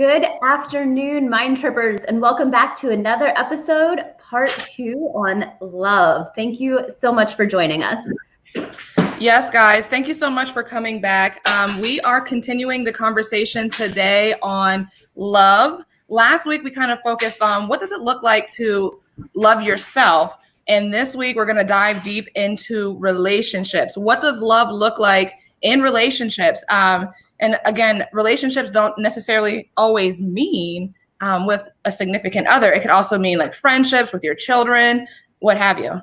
Good afternoon, Mind Trippers, and welcome back to another episode, part 2 on love. Thank you so much for joining us. Yes, guys, thank you so much for coming back. We are continuing the conversation today on love. Last week, we kind of focused on what does it look like to love yourself? And this week, we're going to dive deep into relationships. What does love look like in relationships? And again, relationships don't necessarily always mean with a significant other. It could also mean like friendships with your children, what have you.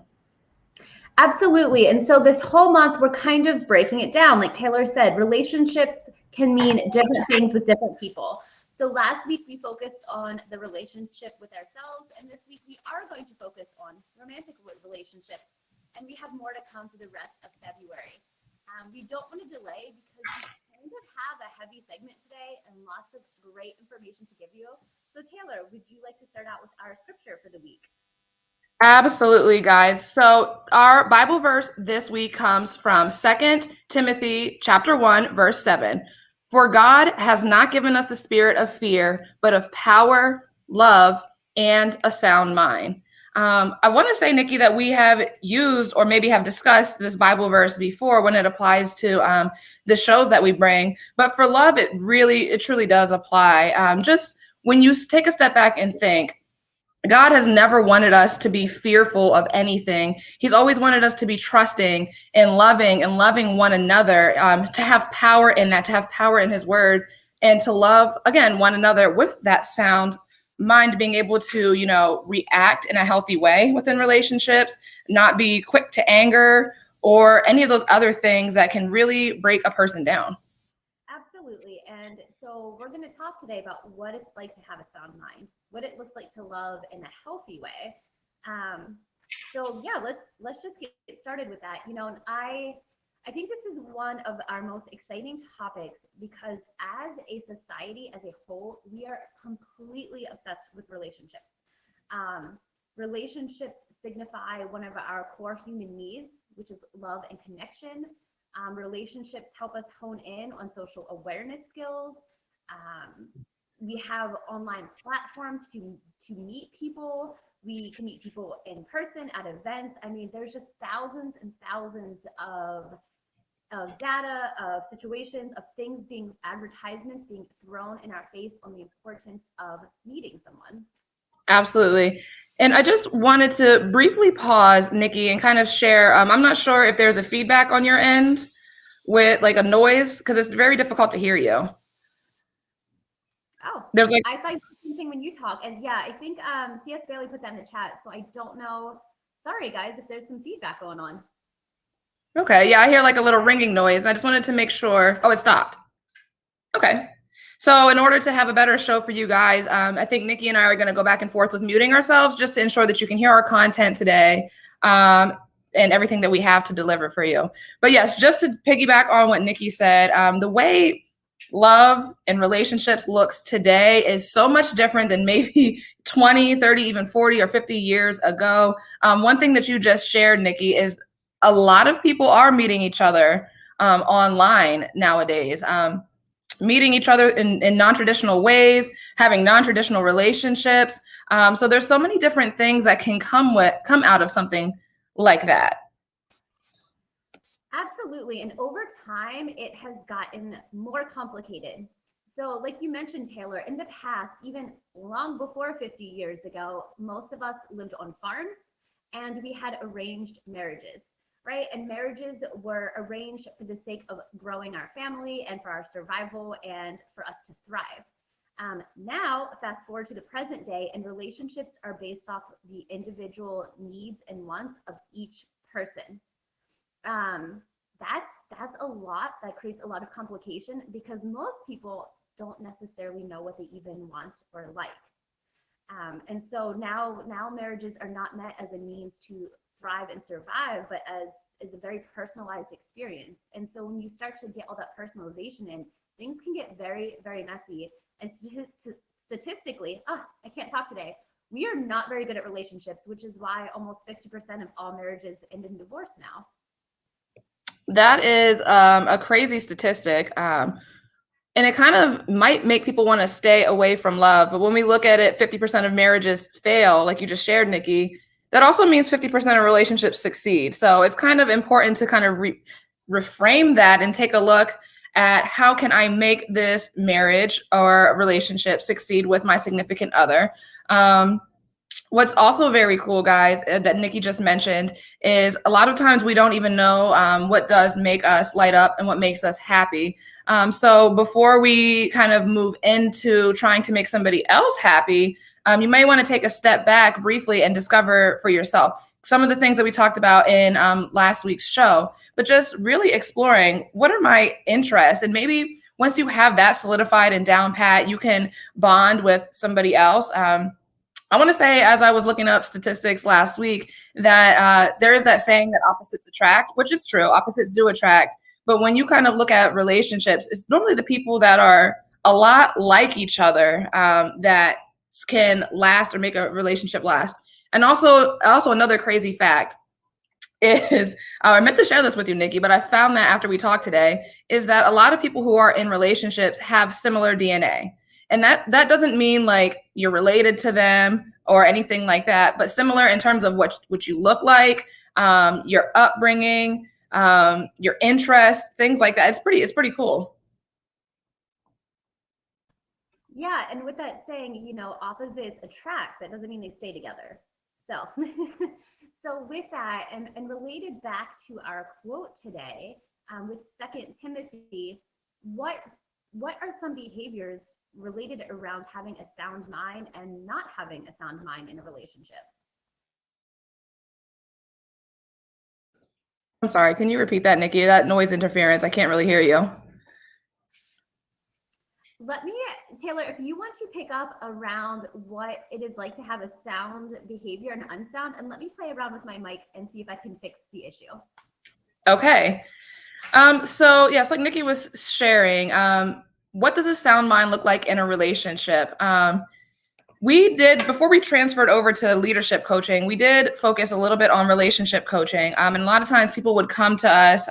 Absolutely. And so this whole month, we're kind of breaking it down. Like Taylor said, relationships can mean different things with different people. So last week, we focused on the relationship with ourselves. And this week, we are going to focus on romantic relationships. And we have more to come for the rest of February. We don't want to delay because we kind of have a heavy segment today and lots of great information to give you. So Taylor, would you like to start out with our scripture for the week? Absolutely, guys. So our Bible verse this week comes from 2 Timothy chapter 1, verse 7. For God has not given us the spirit of fear, but of power, love, and a sound mind. I want to say, Nikki, that we have used or maybe have discussed this Bible verse before when it applies to the shows that we bring. But for love, it truly does apply. Just when you take a step back and think, God has never wanted us to be fearful of anything. He's always wanted us to be trusting and loving one another, to have power in that, to have power in his word, and to love, again, one another with that sound mind, being able to, react in a healthy way within relationships, not be quick to anger or any of those other things that can really break a person down. Absolutely. And so we're going to talk today about what it's like to have a sound mind, what it looks like to love in a healthy way. So yeah, let's just get started with that. And I think this is one of our most exciting topics because as a society as a whole, we are completely obsessed with relationships. Relationships signify one of our core human needs, which is love and connection. Relationships help us hone in on social awareness skills. We have online platforms to meet people. We can meet people in person at events. I mean, there's just thousands and thousands of data, of situations, of things advertisements being thrown in our face on the importance of meeting someone. Absolutely. And I just wanted to briefly pause, Nikki, and kind of share. I'm not sure if there's a feedback on your end with like a noise, because it's very difficult to hear you. Oh, there's like I thought you said something when you talk. And yeah, I think CS Bailey put that in the chat. So I don't know. Sorry, guys, if there's some feedback going on. Okay, yeah, I hear like a little ringing noise. I just wanted to make sure. Oh, it stopped. Okay. So in order to have a better show for you guys, I think Nikki and I are going to go back and forth with muting ourselves just to ensure that you can hear our content today, and everything that we have to deliver for you. But yes, just to piggyback on what Nikki said, the way love and relationships looks today is so much different than maybe 20, 30, even 40 or 50 years ago. One thing that you just shared, Nikki, is a lot of people are meeting each other online nowadays. Meeting each other in non-traditional ways, having non-traditional relationships. So there's so many different things that can come out of something like that. Absolutely. And over time, it has gotten more complicated. So like you mentioned, Taylor, in the past, even long before 50 years ago, most of us lived on farms and we had arranged marriages. Right? And marriages were arranged for the sake of growing our family and for our survival and for us to thrive. Now, fast forward to the present day, and relationships are based off the individual needs and wants of each person. That's a lot. That creates a lot of complication because most people don't necessarily know what they even want or like. And so now marriages are not met as a means to thrive and survive, but as a very personalized experience. And so when you start to get all that personalization in, things can get very, very messy. And statistically, I can't talk today. We are not very good at relationships, which is why almost 50% of all marriages end in divorce now. That is a crazy statistic. And it kind of might make people want to stay away from love. But when we look at it, 50% of marriages fail, like you just shared, Nikki, that also means 50% of relationships succeed. So it's kind of important to kind of reframe that and take a look at how can I make this marriage or relationship succeed with my significant other. What's also very cool, guys, that Nikki just mentioned is a lot of times we don't even know what does make us light up and what makes us happy. So before we kind of move into trying to make somebody else happy, you may want to take a step back briefly and discover for yourself some of the things that we talked about in last week's show, but just really exploring what are my interests. And maybe once you have that solidified and down pat, you can bond with somebody else. I want to say, as I was looking up statistics last week, that there is that saying that opposites attract, which is true. Opposites do attract. But when you kind of look at relationships, it's normally the people that are a lot like each other that can last or make a relationship last. And also another crazy fact is, I meant to share this with you, Nikki, but I found that after we talked today, is that a lot of people who are in relationships have similar DNA. And that doesn't mean like you're related to them or anything like that, but similar in terms of what you look like, your upbringing, your interests, things like that. It's pretty cool. Yeah, and with that saying, opposites attract, that doesn't mean they stay together. So, so with that, and related back to our quote today, with 2 Timothy, what are some behaviors related around having a sound mind and not having a sound mind in a relationship? I'm sorry, can you repeat that, Nikki? That noise interference, I can't really hear you. Taylor, if you want to pick up around what it is like to have a sound behavior and unsound, and let me play around with my mic and see if I can fix the issue. Okay. So yes, like Nikki was sharing, what does a sound mind look like in a relationship? We did, before we transferred over to leadership coaching, we did focus a little bit on relationship coaching. And a lot of times people would come to us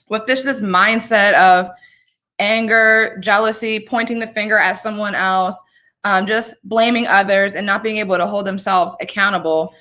with this mindset of anger, jealousy, pointing the finger at someone else, just blaming others and not being able to hold themselves accountable.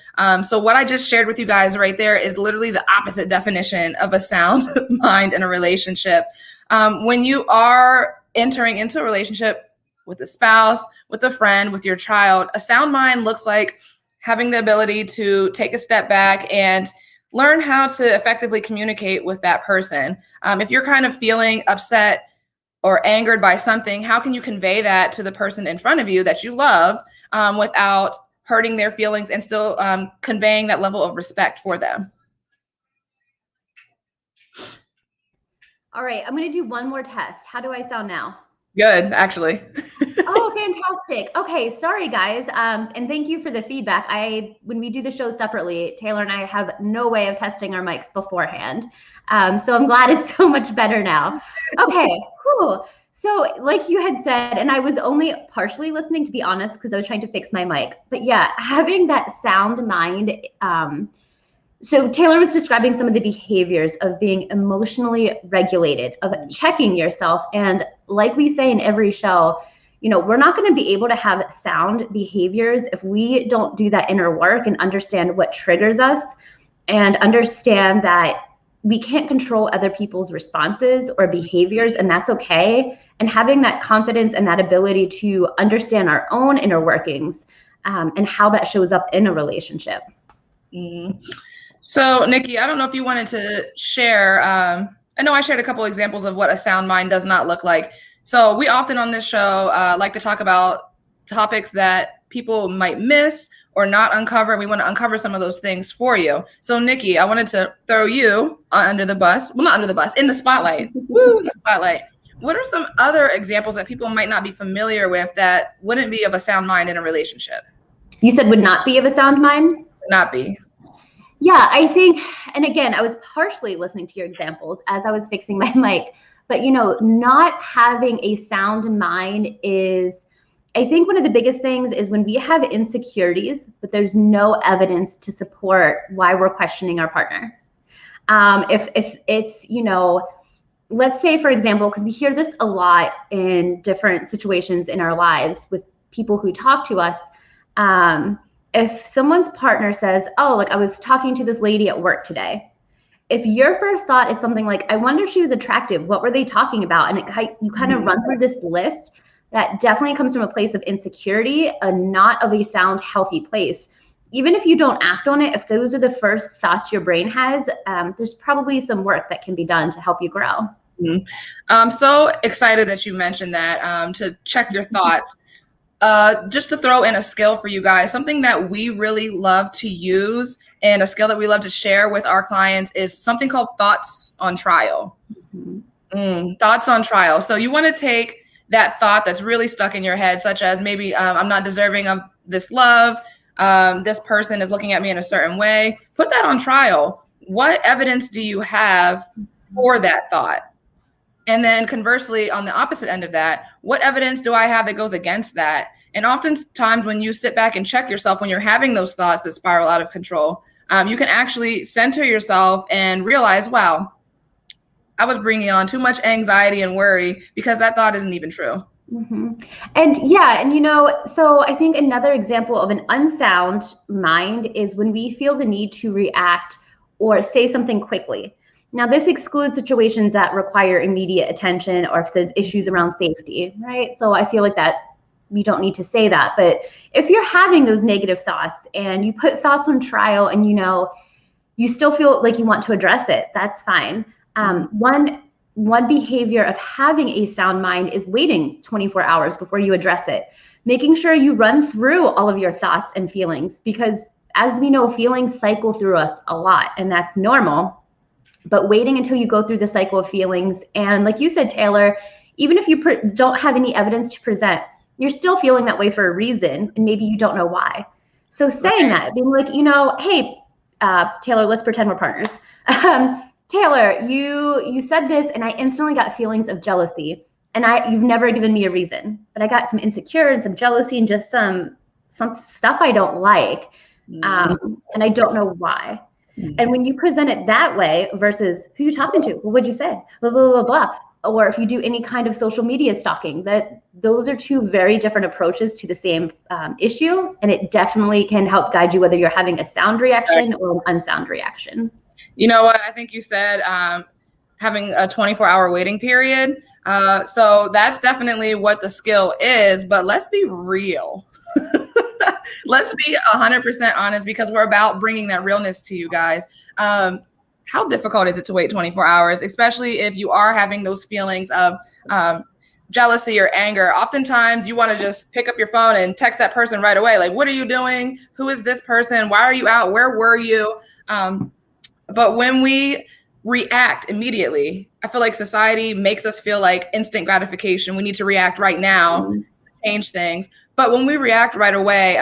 So what I just shared with you guys right there is literally the opposite definition of a sound mind in a relationship. When you are entering into a relationship with a spouse, with a friend, with your child, a sound mind looks like having the ability to take a step back and learn how to effectively communicate with that person. If you're kind of feeling upset or angered by something, how can you convey that to the person in front of you that you love without hurting their feelings and still conveying that level of respect for them? All right, I'm going to do one more test. How do I sound now? Good, actually. Oh, fantastic. Okay, sorry guys. And thank you for the feedback. When we do the show separately, Taylor and I have no way of testing our mics beforehand. So I'm glad it's so much better now. Okay, cool. So like you had said, and I was only partially listening, to be honest, because I was trying to fix my mic. But yeah, having that sound mind. So Taylor was describing some of the behaviors of being emotionally regulated, of checking yourself. And like we say in every show, we're not going to be able to have sound behaviors if we don't do that inner work and understand what triggers us and understand that we can't control other people's responses or behaviors, and that's okay. And having that confidence and that ability to understand our own inner workings and how that shows up in a relationship. Mm-hmm. So, Nikki, I don't know if you wanted to share. I know I shared a couple examples of what a sound mind does not look like. So we often on this show like to talk about topics that people might miss or not uncover. We want to uncover some of those things for you. So, Nikki, I wanted to throw you under the bus. Well, not under the bus, in the spotlight. Woo, in the spotlight. What are some other examples that people might not be familiar with that wouldn't be of a sound mind in a relationship? You said would not be of a sound mind? Would not be. Yeah, I think, and again, I was partially listening to your examples as I was fixing my mic, but not having a sound mind is, I think one of the biggest things is when we have insecurities, but there's no evidence to support why we're questioning our partner. If it's, let's say, for example, because we hear this a lot in different situations in our lives with people who talk to us. If someone's partner says, oh, like I was talking to this lady at work today, if your first thought is something like, I wonder if she was attractive, what were they talking about? And you kind of run through this list, that definitely comes from a place of insecurity, not of a sound, healthy place. Even if you don't act on it, if those are the first thoughts your brain has, there's probably some work that can be done to help you grow. I'm so excited that you mentioned that, to check your thoughts. Just to throw in a skill for you guys, something that we really love to use and a skill that we love to share with our clients is something called thoughts on trial. Thoughts on trial. So you want to take that thought that's really stuck in your head, such as maybe I'm not deserving of this love. This person is looking at me in a certain way. Put that on trial. What evidence do you have for that thought? And then conversely, on the opposite end of that, what evidence do I have that goes against that? And oftentimes when you sit back and check yourself, when you're having those thoughts that spiral out of control, you can actually center yourself and realize, wow, I was bringing on too much anxiety and worry because that thought isn't even true. And yeah, and so I think another example of an unsound mind is when we feel the need to react or say something quickly. Now, this excludes situations that require immediate attention or if there's issues around safety, right? So I feel like that we don't need to say that. But if you're having those negative thoughts and you put thoughts on trial and you still feel like you want to address it, that's fine. One behavior of having a sound mind is waiting 24 hours before you address it, making sure you run through all of your thoughts and feelings, because as we know, feelings cycle through us a lot, and that's normal. But waiting until you go through the cycle of feelings, and like you said, Taylor, even if you don't have any evidence to present, you're still feeling that way for a reason, and maybe you don't know why. So saying that, being like, hey, Taylor, let's pretend we're partners. Taylor, you said this, and I instantly got feelings of jealousy, and you've never given me a reason, but I got some insecure and some jealousy and just some stuff I don't like, and I don't know why. And when you present it that way versus who you talking to, well, what'd you say? Blah, blah, blah, blah. Or if you do any kind of social media stalking, those are two very different approaches to the same issue. And it definitely can help guide you whether you're having a sound reaction or an unsound reaction. You know what? I think you said having a 24-hour waiting period. So that's definitely what the skill is. But let's be real. Let's be 100% honest, because we're about bringing that realness to you guys. How difficult is it to wait 24 hours, especially if you are having those feelings of jealousy or anger? Oftentimes you want to just pick up your phone and text that person right away. Like, what are you doing? Who is this person? Why are you out? Where were you? But when we react immediately, I feel like society makes us feel like instant gratification. We need to react right now, change things. But when we react right away,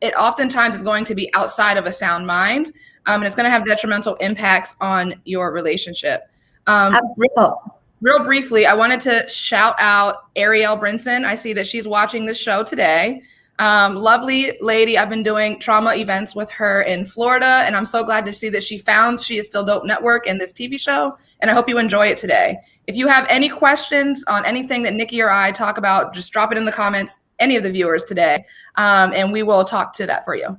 it oftentimes is going to be outside of a sound mind, and it's going to have detrimental impacts on your relationship. Real briefly, I wanted to shout out Ariel Brinson. I see that she's watching this show today. Lovely lady. I've been doing trauma events with her in Florida, and I'm so glad to see that she found She Is Still Dope Network in this TV show, and I hope you enjoy it today. If you have any questions on anything that Nikki or I talk about, just drop it in the comments, any of the viewers today, and we will talk to that for you.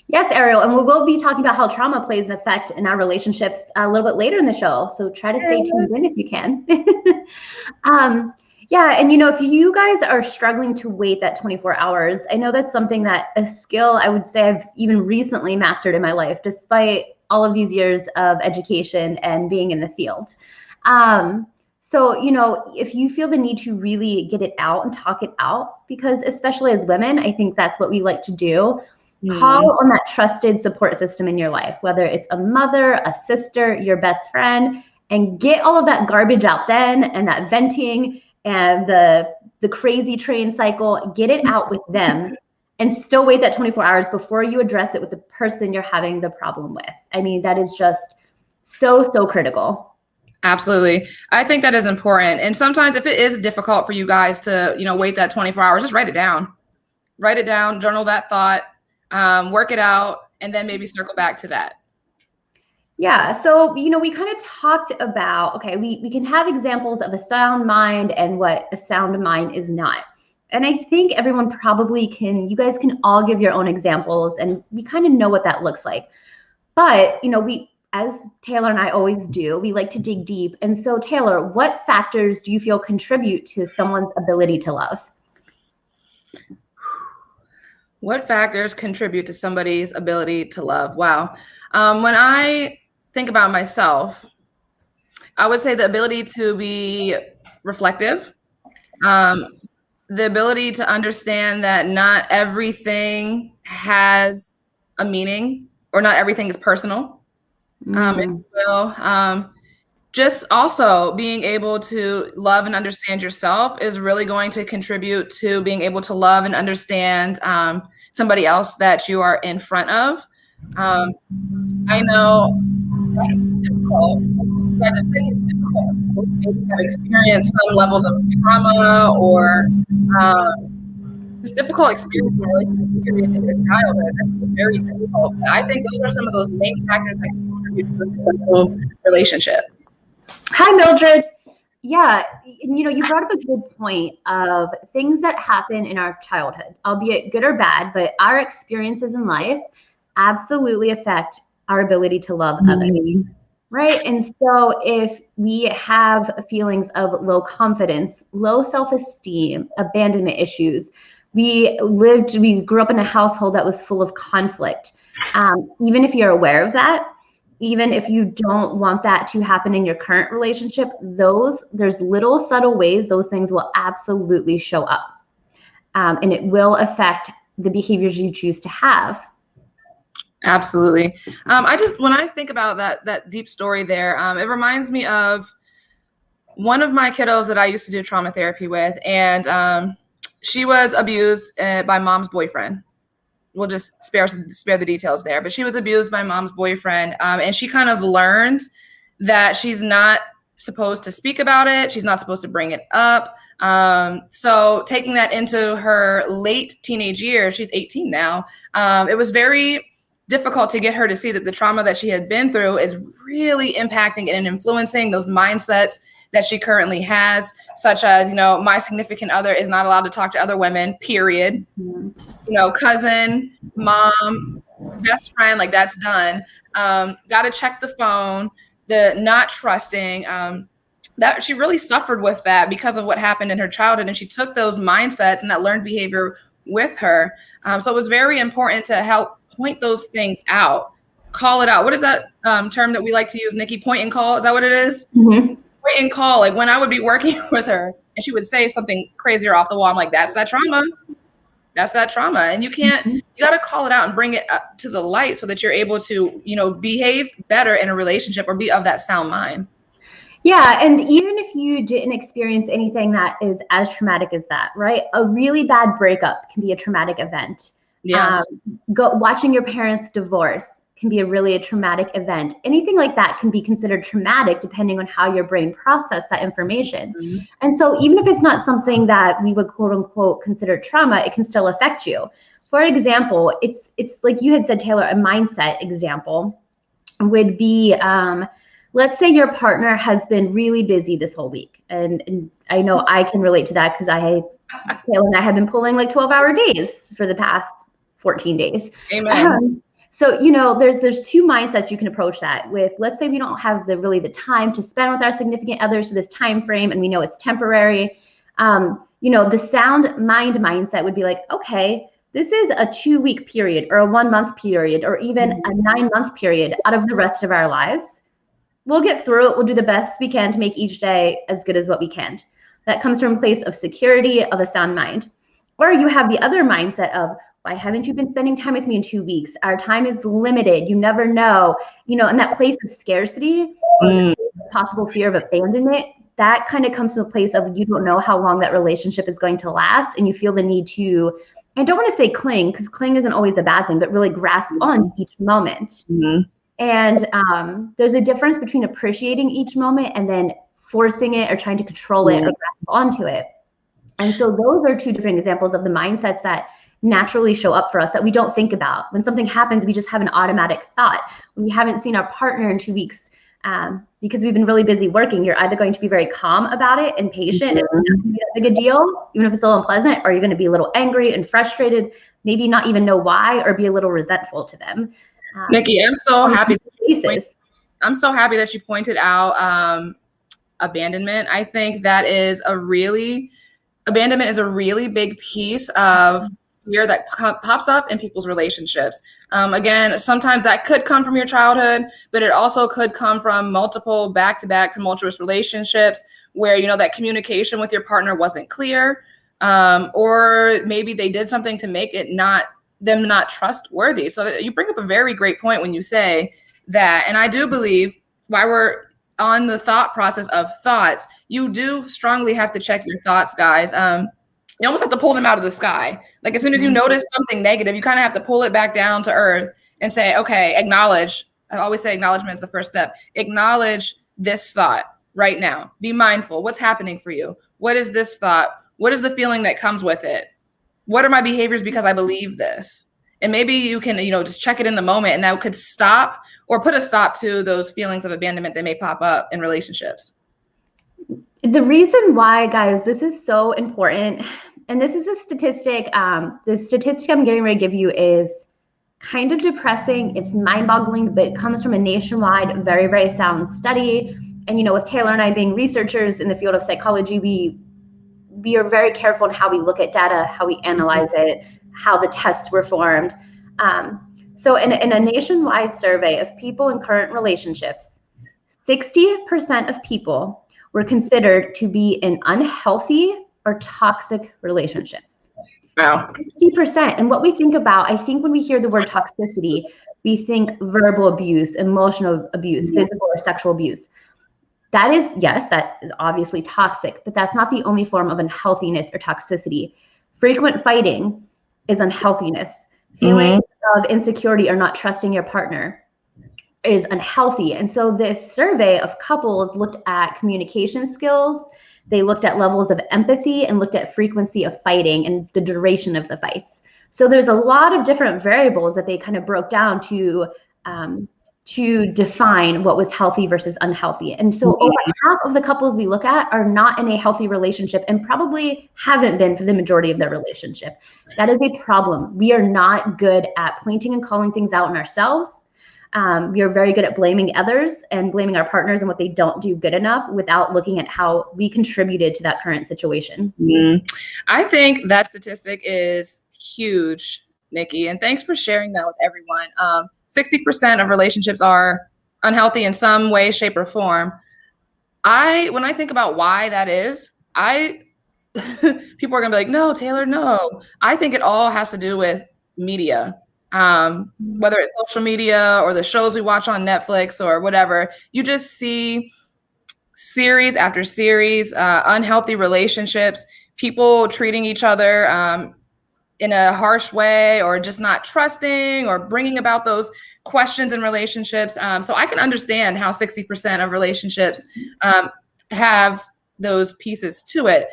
Yes, Ariel, and we will be talking about how trauma plays an effect in our relationships a little bit later in the show, so try to stay tuned in if you can. Yeah, and if you guys are struggling to wait that 24 hours, I know that's something a skill I would say I've even recently mastered in my life, despite all of these years of education and being in the field. So, if you feel the need to really get it out and talk it out, because especially as women, I think that's what we like to do, call on that trusted support system in your life, whether it's a mother, a sister, your best friend, and get all of that garbage out then, and that venting and the crazy train cycle, get it out with them and still wait that 24 hours before you address it with the person you're having the problem with. I mean, that is just so critical. Absolutely. I think that is important. And sometimes if it is difficult for you guys to, wait that 24 hours, just write it down. Write it down, journal that thought, work it out, and then maybe circle back to that. Yeah, so we kind of talked about, okay, we can have examples of a sound mind and what a sound mind is not. And I think everyone probably you guys can all give your own examples, and we kind of know what that looks like. But, as Taylor and I always do, we like to dig deep. And so, Taylor, what factors do you feel contribute to someone's ability to love? What factors contribute to somebody's ability to love? Wow. When I think about myself, I would say the ability to be reflective, the ability to understand that not everything has a meaning, or not everything is personal, if you will. Just also being able to love and understand yourself is really going to contribute to being able to love and understand somebody else that you are in front of. I know that it's difficult. Maybe have experienced some levels of trauma or just difficult experiences in relationships in your childhood. That's very difficult. But I think those are some of those main factors that can contribute to a successful relationship. Hi, Mildred. Yeah, you brought up a good point of things that happen in our childhood, albeit good or bad, but our experiences in life absolutely affect our ability to love others, right? And so if we have feelings of low confidence, low self-esteem, abandonment issues, we grew up in a household that was full of conflict. Even if you're aware of that, even if you don't want that to happen in your current relationship, there's little subtle ways those things will absolutely show up. And it will affect the behaviors you choose to have. Absolutely. When I think about that deep story there, it reminds me of one of my kiddos that I used to do trauma therapy with, and she was abused by mom's boyfriend. We'll just spare the details there, but she was abused by mom's boyfriend, and she kind of learned that she's not supposed to speak about it. She's not supposed to bring it up. So taking that into her late teenage years, she's 18 now. It was very difficult to get her to see that the trauma that she had been through is really impacting and influencing those mindsets that she currently has, such as, my significant other is not allowed to talk to other women, period. Cousin, mom, best friend, like that's done. Got to check the phone, the not trusting, that she really suffered with that because of what happened in her childhood. And she took those mindsets and that learned behavior with her. So it was very important to help point those things out, call it out. What is that term that we like to use, Nikki? Point and call. Is that what it is? Mm-hmm. Point and call. Like when I would be working with her and she would say something crazy or off the wall, I'm like, that's that trauma. That's that trauma. And you got to call it out and bring it up to the light so that you're able to, behave better in a relationship or be of that sound mind. Yeah. And even if you didn't experience anything that is as traumatic as that, right? A really bad breakup can be a traumatic event. Yes. Watching your parents divorce can be a traumatic event. Anything like that can be considered traumatic depending on how your brain processed that information. Mm-hmm. And so even if it's not something that we would quote unquote consider trauma, it can still affect you. For example, it's like you had said, Taylor, a mindset example would be, let's say your partner has been really busy this whole week. And I know I can relate to that because Taylor and I have been pulling like 12-hour days for the past 14 days. Amen. So, there's two mindsets you can approach that with. Let's say we don't have the time to spend with our significant others for this time frame, and we know it's temporary. The sound mind mindset would be like, okay, this is a 2-week period or a 1-month period or even a 9-month period out of the rest of our lives. We'll get through it. We'll do the best we can to make each day as good as what we can. That comes from a place of security, of a sound mind. Or you have the other mindset of, why haven't you been spending time with me in 2 weeks? Our time is limited. You never know, and that place of scarcity, or possible fear of abandonment, that kind of comes to a place of you don't know how long that relationship is going to last. And you feel the need to, I don't want to say cling, because cling isn't always a bad thing, but really grasp on to each moment. Mm-hmm. And there's a difference between appreciating each moment and then forcing it or trying to control it or grasp onto it. And so those are two different examples of the mindsets that naturally show up for us that we don't think about. When something happens, we just have an automatic thought. When we haven't seen our partner in 2 weeks, because we've been really busy working, you're either going to be very calm about it and patient, and it's not going to be that big a deal, even if it's a little unpleasant, or you're going to be a little angry and frustrated, maybe not even know why, or be a little resentful to them. Nikki, I'm so happy. I'm so happy that you pointed out abandonment. I think that abandonment is a really big piece of fear that pops up in people's relationships. Again, sometimes that could come from your childhood, but it also could come from multiple back-to-back tumultuous relationships where, you know, that communication with your partner wasn't clear, or maybe they did something to make it them not trustworthy. So you bring up a very great point when you say that. And I do believe, while we're on the thought process of thoughts, you do strongly have to check your thoughts, guys. You almost have to pull them out of the sky. Like, as soon as you notice something negative, you kind of have to pull it back down to earth and say, okay, acknowledge. I always say acknowledgement is the first step. Acknowledge this thought right now. Be mindful. What's happening for you? What is this thought? What is the feeling that comes with it? What are my behaviors because I believe this? And maybe you can, you know, just check it in the moment, and that could stop or put a stop to those feelings of abandonment that may pop up in relationships. The reason why, guys, this is so important, and this is a statistic, the statistic I'm getting ready to give you is kind of depressing. It's mind-boggling, but it comes from a nationwide, very, very sound study. And, you know, with Taylor and I being researchers in the field of psychology, we are very careful in how we look at data, how we analyze it, how the tests were formed. So in a nationwide survey of people in current relationships, 60% of people were considered to be in unhealthy or toxic relationships. Wow. 60%. And what we think about, I think when we hear the word toxicity, we think verbal abuse, emotional abuse, physical or sexual abuse. That is, yes, that is obviously toxic, but that's not the only form of unhealthiness or toxicity. Frequent fighting is unhealthiness. Feelings of insecurity or not trusting your partner is unhealthy. And so this survey of couples looked at communication skills, they looked at levels of empathy, and looked at frequency of fighting and the duration of the fights. So there's a lot of different variables that they kind of broke down to define what was healthy versus unhealthy. And so over half of the couples we look at are not in a healthy relationship and probably haven't been for the majority of their relationship. That is a problem. We are not good at pointing and calling things out in ourselves. We are very good at blaming others and blaming our partners and what they don't do good enough without looking at how we contributed to that current situation. I think that statistic is huge, Nikki, and thanks for sharing that with everyone. 60% of relationships are unhealthy in some way, shape, or form. When I think about why that is, people are gonna be like, no, Taylor, no. I think it all has to do with media. Whether it's social media or the shows we watch on Netflix or whatever, you just see series after series, unhealthy relationships, people treating each other in a harsh way, or just not trusting, or bringing about those questions in relationships. So I can understand how 60% of relationships have those pieces to it.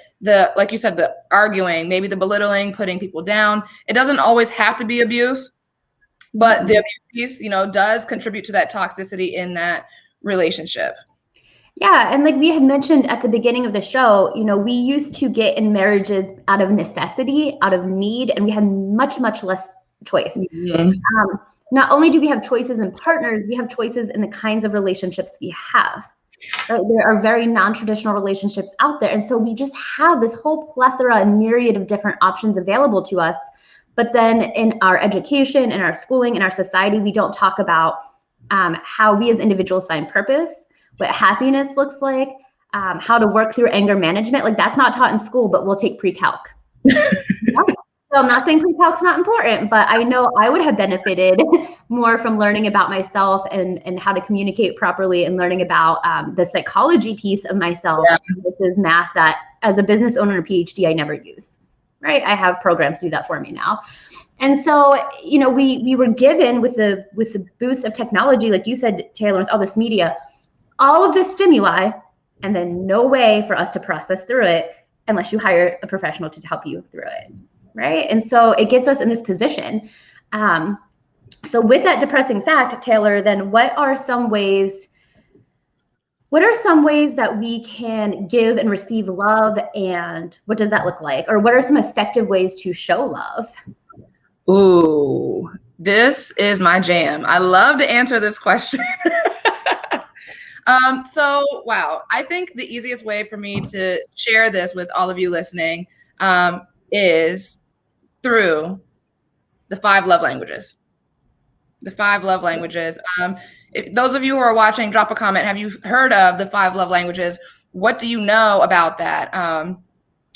Like you said, the arguing, maybe the belittling, putting people down. It doesn't always have to be abuse, but the abuse piece, you know, does contribute to that toxicity in that relationship. Yeah, and like we had mentioned at the beginning of the show, you know, we used to get in marriages out of necessity, out of need, and we had much, much less choice. Not only do we have choices in partners, we have choices in the kinds of relationships we have. Right? There are very non-traditional relationships out there. And so we just have this whole plethora and myriad of different options available to us. But then in our education, in our schooling, in our society, we don't talk about how we as individuals find purpose, what happiness looks like, how to work through anger management. Like, that's not taught in school, but we'll take pre-calc. So I'm not saying pre-calc's not important, but I know I would have benefited more from learning about myself and how to communicate properly, and learning about the psychology piece of myself. This is math that, as a business owner and a PhD, I never use, right? I have programs to do that for me now. And so, you know, we were given with the boost of technology, like you said, Taylor, with all this media, all of this stimuli, and then no way for us to process through it unless you hire a professional to help you through it. right? And so it gets us in this position. So with that depressing fact, Taylor, then what are some ways that we can give and receive love, and what does that look like? Or what are some effective ways to show love? Ooh, this is my jam. I love to answer this question. Wow, I think the easiest way for me to share this with all of you listening is through the 5 love languages. The 5 love languages. If those of you who are watching, drop a comment. Have you heard of the 5 love languages? What do you know about that?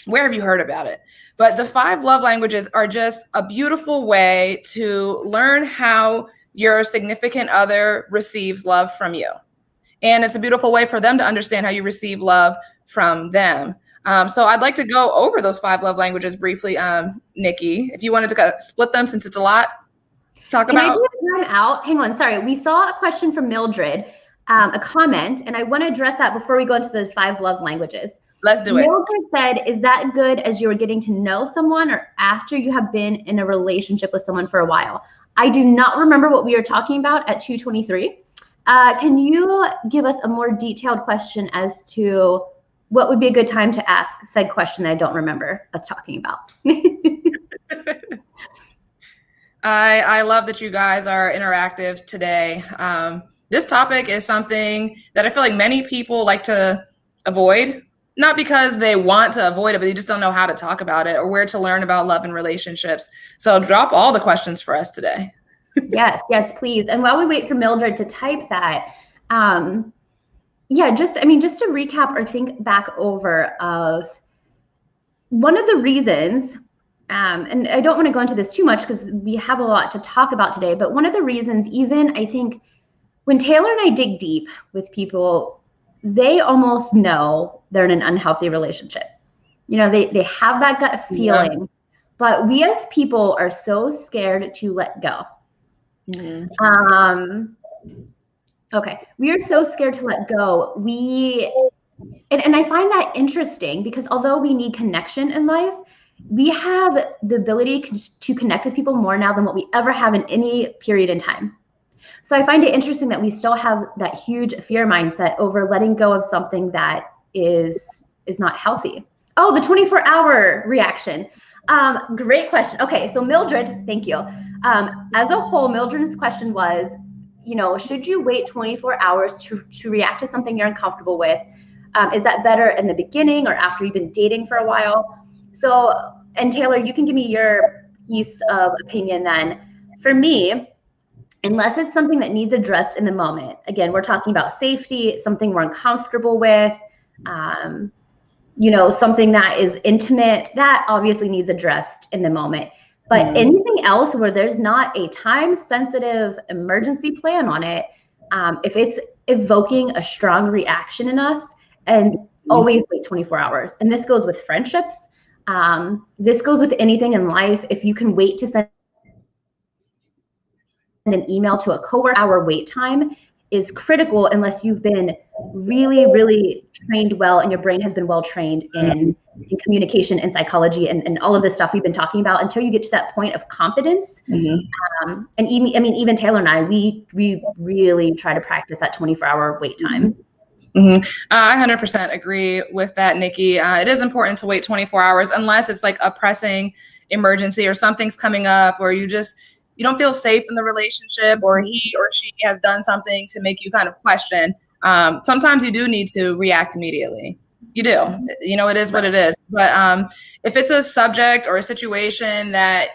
Where have you heard about it? But the 5 love languages are just a beautiful way to learn how your significant other receives love from you. And it's a beautiful way for them to understand how you receive love from them. So I'd like to go over those 5 love languages briefly, Nikki, if you wanted to split them since it's a lot to talk about. Can I do a time out? Hang on, sorry. We saw a question from Mildred, a comment, and I want to address that before we go into the 5 love languages. Let's do it. Mildred said, is that good as you were getting to know someone or after you have been in a relationship with someone for a while? I do not remember what we were talking about at 2:23. Can you give us a more detailed question as to what would be a good time to ask said question that I don't remember us talking about? I love that you guys are interactive today. This topic is something that I feel like many people like to avoid, not because they want to avoid it, but they just don't know how to talk about it or where to learn about love and relationships. So drop all the questions for us today. Yes, please. And while we wait for Mildred to type that, just to recap or think back over of one of the reasons, and I don't want to go into this too much because we have a lot to talk about today, but one of the reasons, even I think when Taylor and I dig deep with people, they almost know they're in an unhealthy relationship. You know, they have that gut feeling, but we as people are so scared to let go. Okay, we are so scared to let go. And I find that interesting because although we need connection in life, we have the ability to connect with people more now than what we ever have in any period in time. So I find it interesting that we still have that huge fear mindset over letting go of something that is not healthy. Oh, the 24-hour reaction. Great question. Okay, so Mildred, thank you. As a whole, Mildred's question was, should you wait 24 hours to react to something you're uncomfortable with? Is that better in the beginning or after you've been dating for a while? So, and Taylor, you can give me your piece of opinion then. For me, unless it's something that needs addressed in the moment, again, we're talking about safety, something we're uncomfortable with, something that is intimate, that obviously needs addressed in the moment. But anything else where there's not a time-sensitive emergency plan on it, if it's evoking a strong reaction in us, and always wait 24 hours. And this goes with friendships. This goes with anything in life. If you can wait to send an email to a coworker, hour wait time is critical unless you've been really, really trained well and your brain has been well trained in communication and psychology and all of this stuff we've been talking about until you get to that point of confidence. And even Taylor and I, we really try to practice that 24-hour wait time. I 100% agree with that, Nikki. It is important to wait 24 hours unless it's like a pressing emergency or something's coming up or you don't feel safe in the relationship or he or she has done something to make you kind of question. Sometimes you do need to react immediately. You do. It is what it is. But if it's a subject or a situation that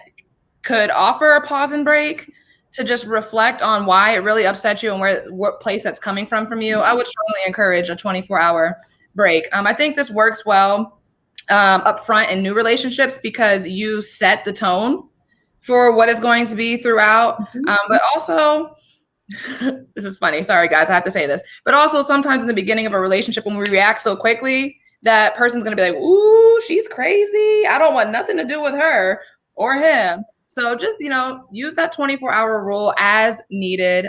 could offer a pause and break to just reflect on why it really upset you and what place that's coming from you, I would strongly encourage a 24-hour break. I think this works well up front in new relationships because you set the tone for what it's going to be throughout. But also, this is funny. Sorry, guys, I have to say this. But also sometimes in the beginning of a relationship, when we react so quickly, that person's going to be like, ooh, she's crazy. I don't want nothing to do with her or him. So just, use that 24-hour rule as needed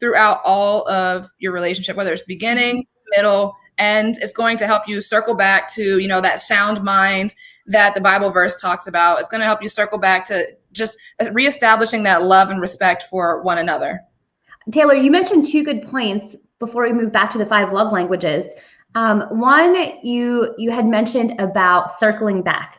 throughout all of your relationship, whether it's beginning, middle, and it's going to help you circle back to, you know, that sound mind that the Bible verse talks about. It's going to help you circle back to just reestablishing that love and respect for one another. Taylor, you mentioned two good points before we move back to the 5 love languages. One, you had mentioned about circling back.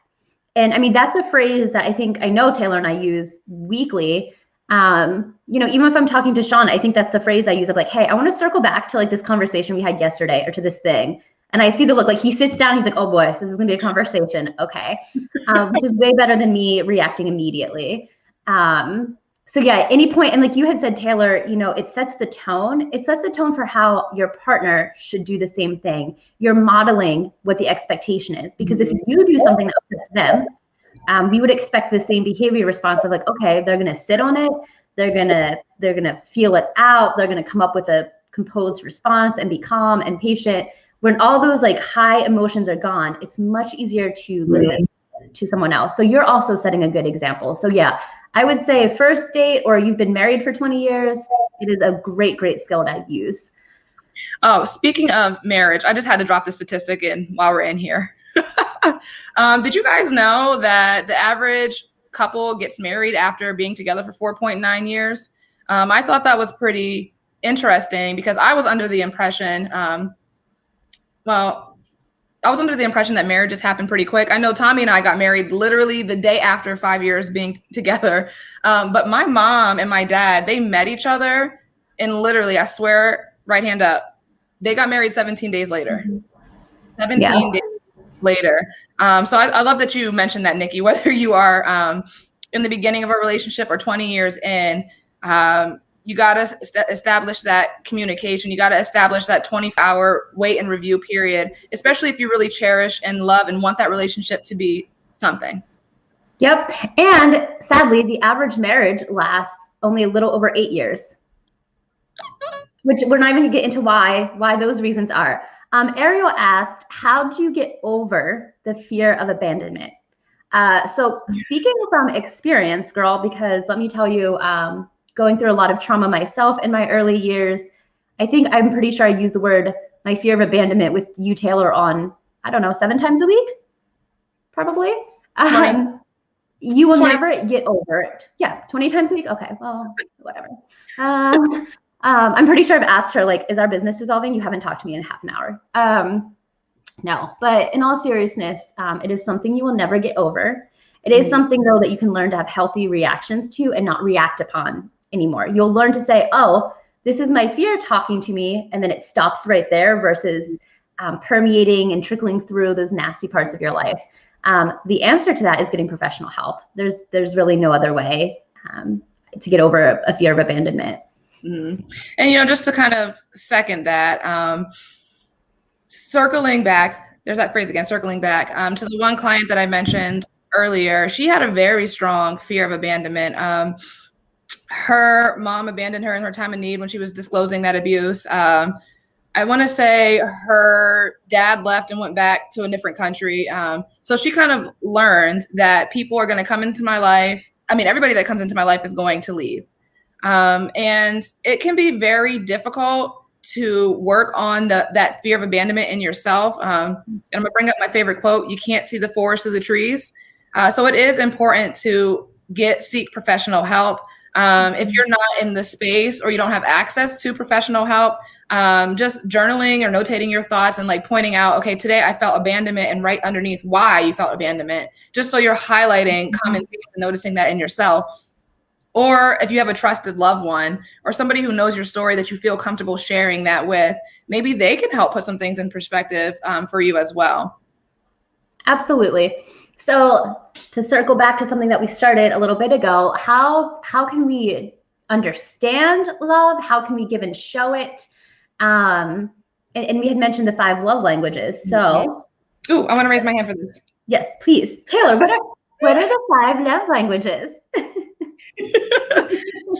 And I mean, that's a phrase that I know Taylor and I use weekly. You know, even if I'm talking to Sean, I think that's the phrase I use of like, hey, I want to circle back to like this conversation we had yesterday or to this thing. And I see the look, like he sits down, he's like, oh boy, this is gonna be a conversation. Okay. Which is way better than me reacting immediately. So yeah, any point, and like you had said, Taylor, you know, it sets the tone. It sets the tone for how your partner should do the same thing. You're modeling what the expectation is, because if you do something that upsets them, we would expect the same behavior response of like, okay, they're gonna sit on it, they're gonna feel it out, they're gonna come up with a composed response and be calm and patient. When all those like high emotions are gone, it's much easier to listen to someone else. So you're also setting a good example. So yeah, I would say first date, or you've been married for 20 years, it is a great, great skill to use. Oh, speaking of marriage, I just had to drop the statistic in while we're in here. Did you guys know that the average couple gets married after being together for 4.9 years? I thought that was pretty interesting because I was under the impression, that marriages happen pretty quick. I know Tommy and I got married literally the day after 5 years being together. But my mom and my dad, they met each other and literally, I swear, right hand up, they got married 17 days later. 17 days later. So I love that you mentioned that, Nikki, whether you are in the beginning of a relationship or 20 years in, you got to establish that communication. You got to establish that 24-hour wait and review period, especially if you really cherish and love and want that relationship to be something. Yep. And sadly, the average marriage lasts only a little over 8 years, which we're not even gonna get into why those reasons are. Ariel asked, how do you get over the fear of abandonment? So speaking from experience, girl, because let me tell you, going through a lot of trauma myself in my early years, I'm pretty sure I use the word my fear of abandonment with you, Taylor, on, I don't know, 7 times a week, probably. You will 20. Never get over it. Yeah, 20 times a week. Okay, well, whatever. I'm pretty sure I've asked her, like, is our business dissolving? You haven't talked to me in half an hour. No, but in all seriousness, it is something you will never get over. It is something, though, that you can learn to have healthy reactions to and not react upon anymore. You'll learn to say, oh, this is my fear talking to me, and then it stops right there versus permeating and trickling through those nasty parts of your life. The answer to that is getting professional help. There's really no other way to get over a fear of abandonment. And, you know, just to kind of second that, circling back, there's that phrase again, circling back, to the one client that I mentioned earlier, she had a very strong fear of abandonment. Her mom abandoned her in her time of need when she was disclosing that abuse. I want to say her dad left and went back to a different country. So she kind of learned that people are going to come into my life. I mean, everybody that comes into my life is going to leave. And it can be very difficult to work on that fear of abandonment in yourself. And I'm going to bring up my favorite quote: you can't see the forest through the trees. So it is important to seek professional help. If you're not in the space or you don't have access to professional help, just journaling or notating your thoughts and like pointing out, okay, today I felt abandonment, and right underneath why you felt abandonment, just so you're highlighting common themes and noticing that in yourself. Or if you have a trusted loved one or somebody who knows your story that you feel comfortable sharing that with, maybe they can help put some things in perspective for you as well. Absolutely. So to circle back to something that we started a little bit ago, how can we understand love? How can we give and show it? And we had mentioned the 5 love languages. So, ooh, I want to raise my hand for this. Yes, please, Taylor. What are the 5 love languages?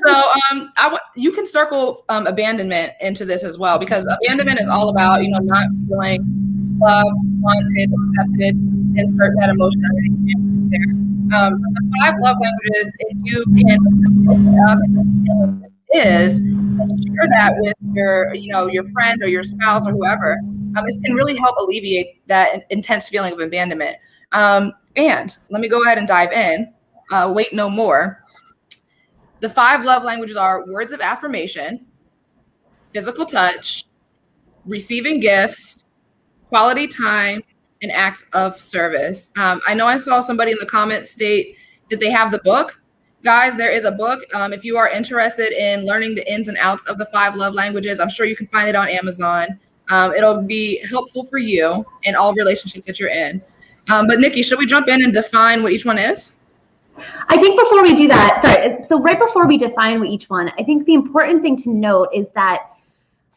So you can circle abandonment into this as well, because abandonment is all about, not feeling loved, wanted, accepted, insert that emotion there. The 5 love languages, if you can open up and is share that with your friend or your spouse or whoever. It can really help alleviate that intense feeling of abandonment. And let me go ahead and dive in. Wait no more. The 5 love languages are words of affirmation, physical touch, receiving gifts, quality time, and acts of service. I know I saw somebody in the comments state that they have the book. Guys, there is a book. If you are interested in learning the ins and outs of the 5 love languages, I'm sure you can find it on Amazon. It'll be helpful for you in all relationships that you're in. But Nikki, should we jump in and define what each one is? I think before we do that, so right before we define what each one, I think the important thing to note is that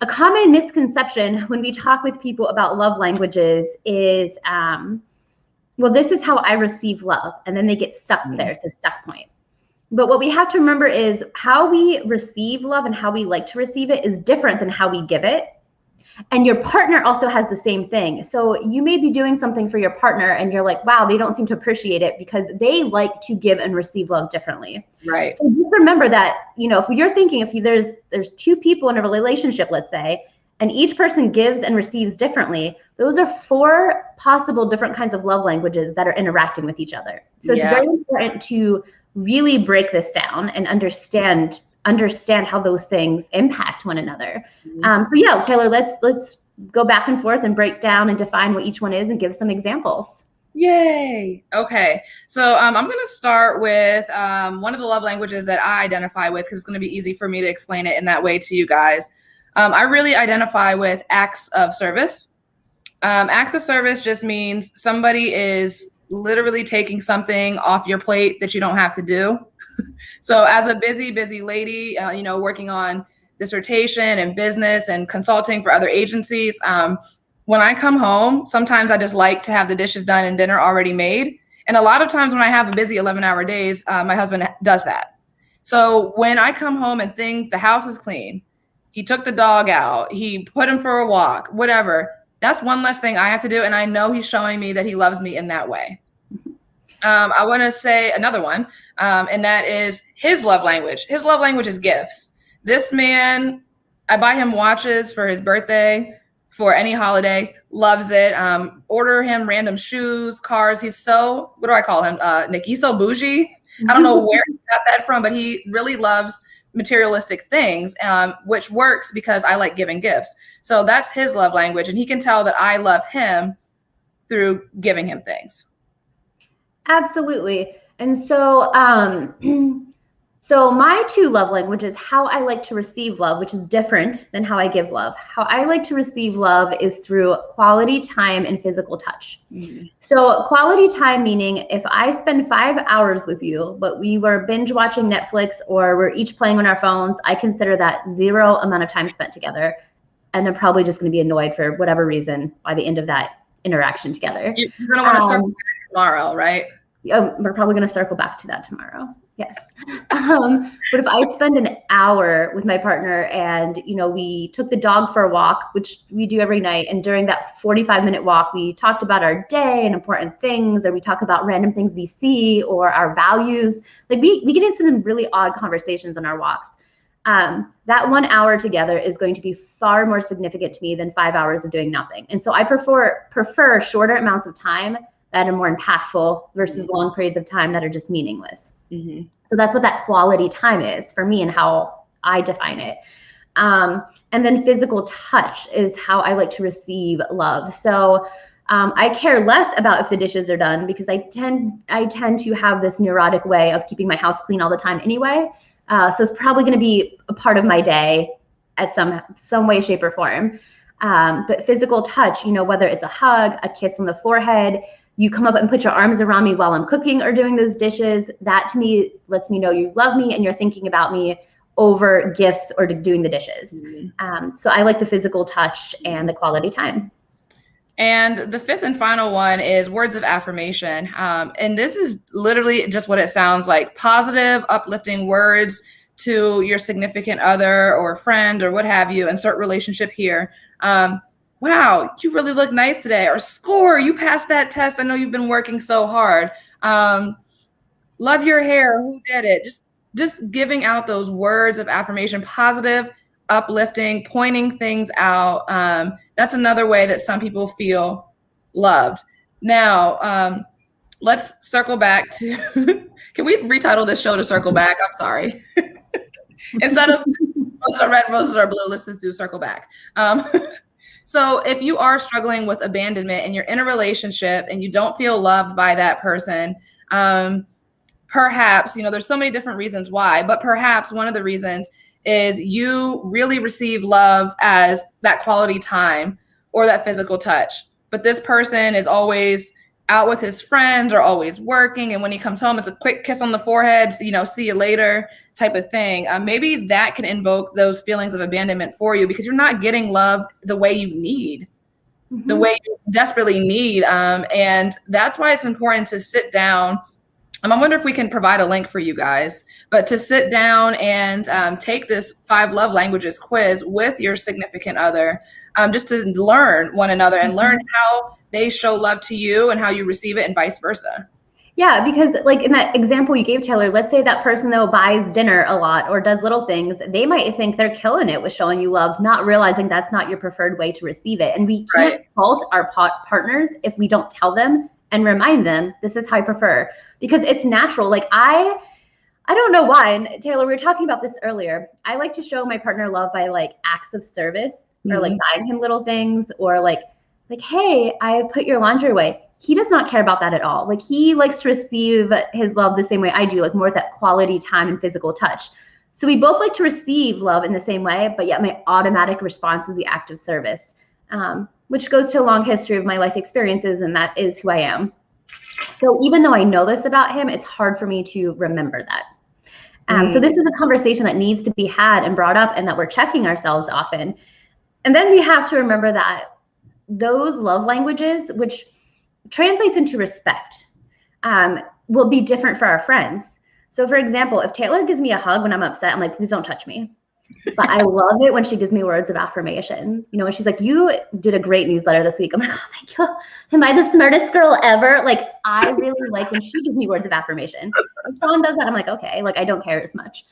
a common misconception when we talk with people about love languages is, well, this is how I receive love, and then they get stuck there. It's a stuck point. But what we have to remember is how we receive love and how we like to receive it is different than how we give it. And your partner also has the same thing. So you may be doing something for your partner and you're like, wow, they don't seem to appreciate it because they like to give and receive love differently. Right. So just remember that, if you're thinking, if there's 2 people in a relationship, let's say, and each person gives and receives differently, those are 4 possible different kinds of love languages that are interacting with each other. So it's very important to really break this down and understand how those things impact one another. So yeah, Taylor, let's go back and forth and break down and define what each one is and give some examples. Yay. Okay. So I'm going to start with one of the love languages that I identify with because it's going to be easy for me to explain it in that way to you guys. I really identify with acts of service. Acts of service just means somebody is literally taking something off your plate that you don't have to do. So as a busy lady, working on dissertation and business and consulting for other agencies, when I come home, sometimes I just like to have the dishes done and dinner already made. And a lot of times when I have a busy 11-hour days, my husband does that. So when I come home and the house is clean, he took the dog out, he put him for a walk, whatever, that's one less thing I have to do. And I know he's showing me that he loves me in that way. I want to say another one, and that is his love language. His love language is gifts. This man, I buy him watches for his birthday, for any holiday, loves it. Order him random shoes, cars. He's so, what do I call him, Nick? He's so bougie. I don't know where he got that from, but he really loves materialistic things, which works because I like giving gifts. So that's his love language, and he can tell that I love him through giving him things. Absolutely. And so, so my 2 love languages, how I like to receive love, which is different than how I give love. How I like to receive love is through quality time and physical touch. So quality time, meaning if I spend 5 hours with you, but we were binge watching Netflix or we're each playing on our phones, I consider that 0 amount of time spent together. And I'm probably just going to be annoyed for whatever reason by the end of that interaction together. You're going to want to circle back tomorrow, right? We're probably going to circle back to that tomorrow. Yes. But if I spend an hour with my partner and, we took the dog for a walk, which we do every night. And during that 45-minute walk, we talked about our day and important things, or we talk about random things we see or our values. Like we get into some really odd conversations on our walks. That 1 hour together is going to be far more significant to me than 5 hours of doing nothing. And so I prefer shorter amounts of time that are more impactful versus long periods of time that are just meaningless. So that's what that quality time is for me and how I define it. And then physical touch is how I like to receive love. So I care less about if the dishes are done because I tend to have this neurotic way of keeping my house clean all the time anyway. So it's probably going to be a part of my day at some way, shape, or form. But physical touch, whether it's a hug, a kiss on the forehead, you come up and put your arms around me while I'm cooking or doing those dishes, that to me lets me know you love me and you're thinking about me over gifts or doing the dishes. So I like the physical touch and the quality time. And the 5th and final one is words of affirmation. And this is literally just what it sounds like: positive, uplifting words to your significant other or friend or what have you. Insert relationship here. Wow, you really look nice today. Or score, you passed that test. I know you've been working so hard. Love your hair. Who did it? Just giving out those words of affirmation, positive, uplifting, pointing things out. That's another way that some people feel loved. Now, let's circle back to, can we retitle this show to Circle Back? I'm sorry. Instead of roses are red, roses are blue, let's just do Circle Back. So if you are struggling with abandonment and you're in a relationship and you don't feel loved by that person, perhaps, there's so many different reasons why, but perhaps one of the reasons is you really receive love as that quality time or that physical touch. But this person is always out with his friends or always working. And when he comes home, it's a quick kiss on the forehead, see you later type of thing. Maybe that can invoke those feelings of abandonment for you because you're not getting love the way you need, the way you desperately need. And that's why it's important to sit down. I wonder if we can provide a link for you guys, but to sit down and take this 5 love languages quiz with your significant other, just to learn one another and learn how they show love to you and how you receive it and vice versa. Yeah, because like in that example you gave, Taylor, let's say that person though buys dinner a lot or does little things. They might think they're killing it with showing you love, not realizing that's not your preferred way to receive it. And we can't fault our partners if we don't tell them and remind them, this is how I prefer, because it's natural. Like I don't know why. And Taylor, we were talking about this earlier. I like to show my partner love by like acts of service or like buying him little things or like, hey, I put your laundry away. He does not care about that at all. Like he likes to receive his love the same way I do, like more of that quality time and physical touch. So we both like to receive love in the same way, but yet my automatic response is the act of service, which goes to a long history of my life experiences, and that is who I am. So even though I know this about him, it's hard for me to remember that. So this is a conversation that needs to be had and brought up, and that we're checking ourselves often. And then we have to remember that those love languages, which translates into respect, will be different for our friends. So for example, if Taylor gives me a hug when I'm upset, I'm like, please don't touch me. But I love it when she gives me words of affirmation. When she's like, you did a great newsletter this week. I'm like, oh, thank you. Am I the smartest girl ever? Like, I really like when she gives me words of affirmation. When Sean does that, I'm like, okay, like I don't care as much.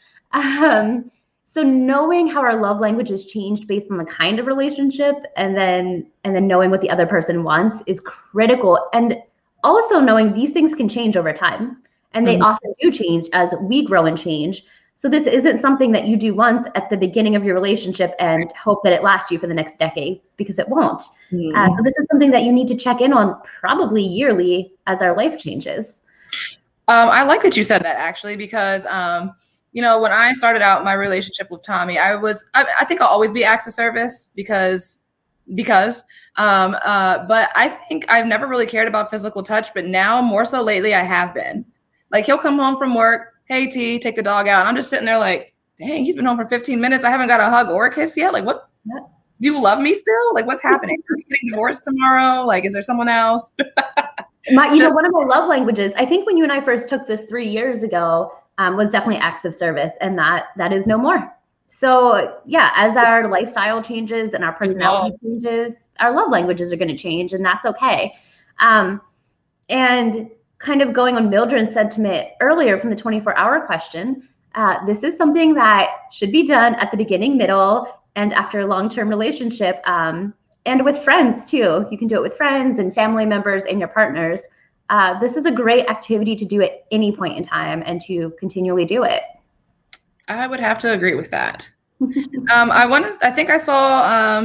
So knowing how our love language has changed based on the kind of relationship and then knowing what the other person wants is critical. And also knowing these things can change over time. And they often do change as we grow and change. So this isn't something that you do once at the beginning of your relationship and hope that it lasts you for the next decade, because it won't. So this is something that you need to check in on probably yearly as our life changes. I like that you said that, actually, because when I started out my relationship with Tommy, I think I'll always be acts of service because but I think I've never really cared about physical touch, but now more so lately I have been. Like he'll come home from work, hey T, take the dog out. And I'm just sitting there like, dang, he's been home for 15 minutes. I haven't got a hug or a kiss yet. Like, what? Do you love me still? Like, what's happening? Are you getting divorced tomorrow? Like, is there someone else? One of my love languages, I think when you and I first took this 3 years ago, was definitely acts of service, and that is no more. So yeah, as our lifestyle changes and our personality changes, our love languages are going to change, and that's okay. And kind of going on Mildred's sentiment earlier from the 24-hour question, this is something that should be done at the beginning, middle, and after a long-term relationship, and with friends too. You can do it with friends and family members and your partners. This is a great activity to do at any point in time and to continually do it. I would have to agree with that. I think I saw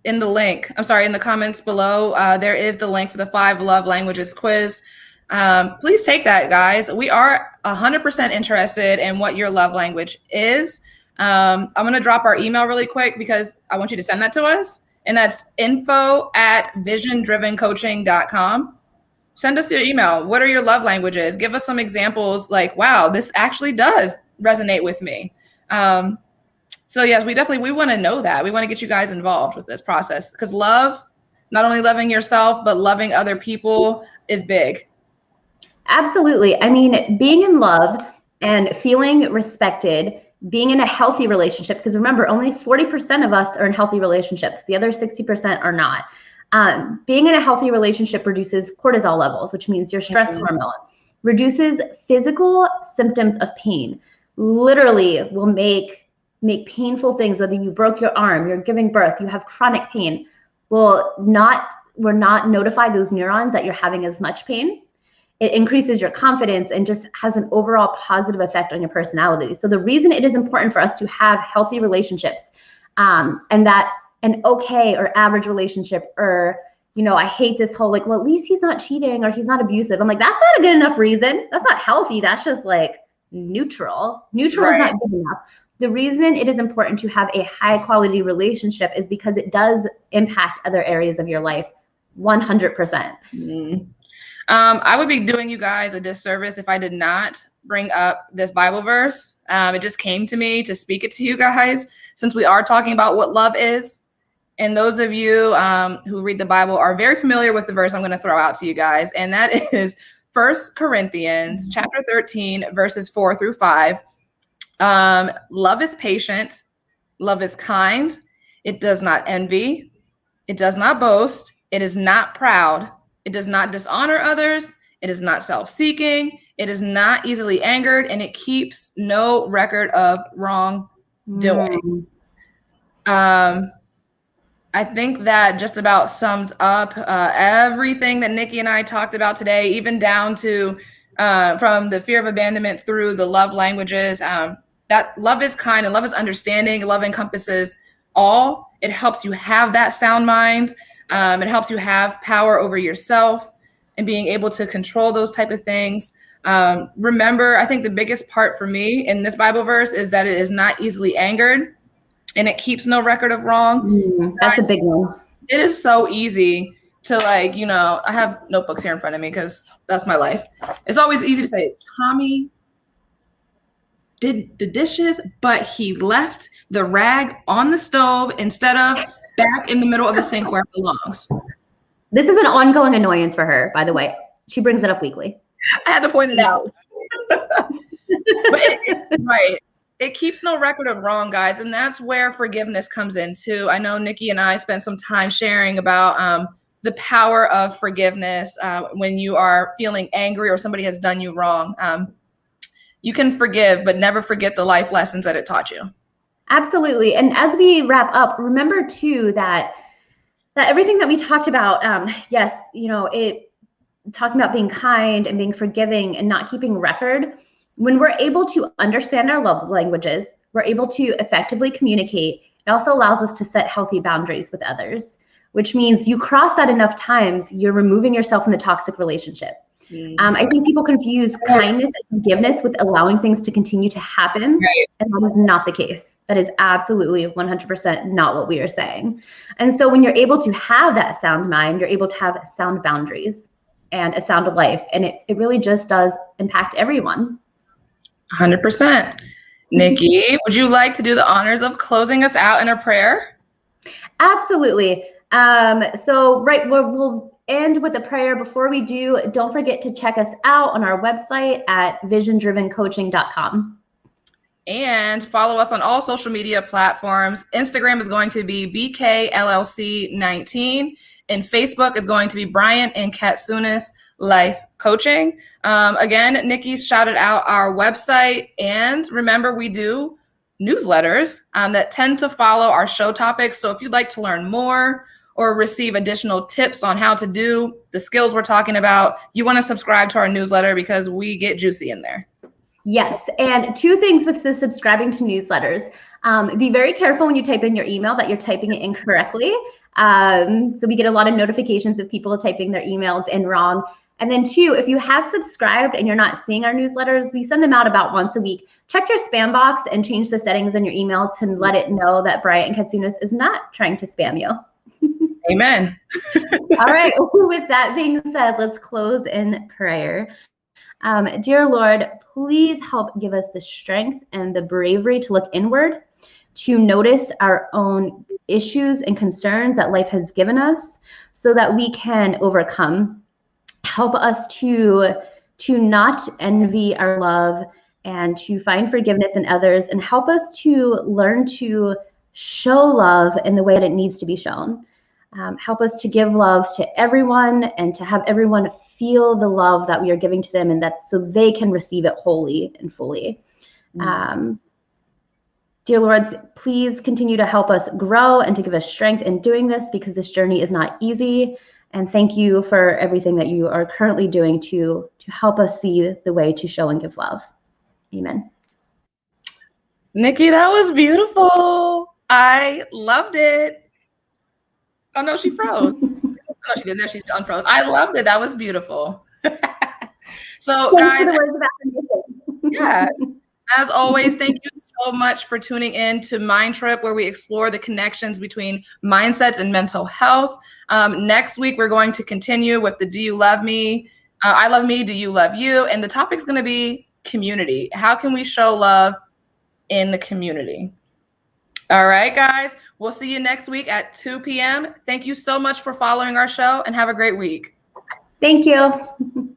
in the comments below, there is the link for the 5 love languages quiz. Please take that, guys. We are 100% interested in what your love language is. I'm going to drop our email really quick because I want you to send that to us. And that's info@visiondrivencoaching.com. Send us your email. What are your love languages? Give us some examples like, wow, this actually does resonate with me. So yes, we want to know that. We want to get you guys involved with this process because love, not only loving yourself, but loving other people is big. Absolutely. I mean, being in love and feeling respected, being in a healthy relationship, because remember, only 40% of us are in healthy relationships. The other 60% are not. Being in a healthy relationship reduces cortisol levels, which means your stress hormone, reduces physical symptoms of pain, literally will make make painful things, whether you broke your arm, you're giving birth, you have chronic pain, we're not notify those neurons that you're having as much pain. It increases your confidence and just has an overall positive effect on your personality. So the reason it is important for us to have healthy relationships, and that an okay or average relationship, or, you know, I hate this whole like, well, at least he's not cheating or he's not abusive. I'm like, that's not a good enough reason. That's not healthy. That's just like neutral. Neutral is not good enough. The reason it is important to have a high quality relationship is because it does impact other areas of your life 100%. I would be doing you guys a disservice if I did not bring up this Bible verse. It just came to me to speak it to you guys, since we are talking about what love is. And those of you who read the Bible are very familiar with the verse I'm going to throw out to you guys. And that is 1 Corinthians chapter 13, verses 4 through 5. Love is patient. Love is kind. It does not envy. It does not boast. It is not proud. It does not dishonor others. It is not self-seeking. It is not easily angered, and it keeps no record of wrongdoing. I think that just about sums up everything that Nikki and I talked about today, even down to from the fear of abandonment through the love languages. That love is kind and love is understanding. Love encompasses all. It helps you have that sound mind. It helps you have power over yourself and being able to control those type of things. Remember, I think the biggest part for me in this Bible verse is that it is not easily angered and it keeps no record of wrong. That's a big one. It is so easy to, like, you know, I have notebooks here in front of me because that's my life. It's always easy to say, Tommy did the dishes, but he left the rag on the stove instead of back in the middle of the sink where it belongs. This is an ongoing annoyance for her, by the way. She brings it up weekly. I had to point it out. Right. It keeps no record of wrong, guys. And that's where forgiveness comes in too. I know Nikki and I spent some time sharing about the power of forgiveness when you are feeling angry or somebody has done you wrong. You can forgive, but never forget the life lessons that it taught you. Absolutely. And as we wrap up, remember too that everything that we talked about, yes, you know, talking about being kind and being forgiving and not keeping record, when we're able to understand our love languages, we're able to effectively communicate. It also allows us to set healthy boundaries with others, which means you cross that enough times, you're removing yourself from the toxic relationship. I think people confuse kindness and forgiveness with allowing things to continue to happen, and that is not the case. That is absolutely 100% not what we are saying. And so when you're able to have that sound mind, you're able to have sound boundaries and a sound life, and it really just does impact everyone. 100%. Nikki, would you like to do the honors of closing us out in a prayer? Absolutely. So we'll end with a prayer. Before we do, don't forget to check us out on our website at visiondrivencoaching.com. And follow us on all social media platforms. Instagram is going to be BKLLC19, and Facebook is going to be Bryant Katsaounis Life Coaching. Again, Nikki's shouted out our website, and remember, we do newsletters that tend to follow our show topics. So if you'd like to learn more or receive additional tips on how to do the skills we're talking about, you want to subscribe to our newsletter because we get juicy in there. Yes, and 2 things with the subscribing to newsletters. Be very careful when you type in your email that you're typing it incorrectly. So we get a lot of notifications of people typing their emails in wrong. And then 2, if you have subscribed and you're not seeing our newsletters, we send them out about once a week. Check your spam box and change the settings in your email to let it know that Bryant Katsaounis is not trying to spam you. Amen. All right. With that being said, let's close in prayer. Dear Lord, please help give us the strength and the bravery to look inward, to notice our own issues and concerns that life has given us so that we can overcome. Help us to not envy our love and to find forgiveness in others, and help us to learn to show love in the way that it needs to be shown. Help us to give love to everyone and to have everyone feel the love that we are giving to them, and that so they can receive it wholly and fully. Dear Lord, please continue to help us grow and to give us strength in doing this, because this journey is not easy. And thank you for everything that you are currently doing to help us see the way to show and give love. Amen. Nikki, that was beautiful. I loved it. Oh no, she froze. Oh, she didn't. There, she's unfroze. I loved it. That was beautiful. So, Thanks guys, for the words of affirmation. yeah, as always, thank you so much for tuning in to MINDTRIP, where we explore the connections between mindsets and mental health. Next week, we're going to continue with the Do You Love Me? I love me. Do you love you? And the topic's going to be community. How can we show love in the community? All right, guys. We'll see you next week at 2 p.m. Thank you so much for following our show, and have a great week. Thank you.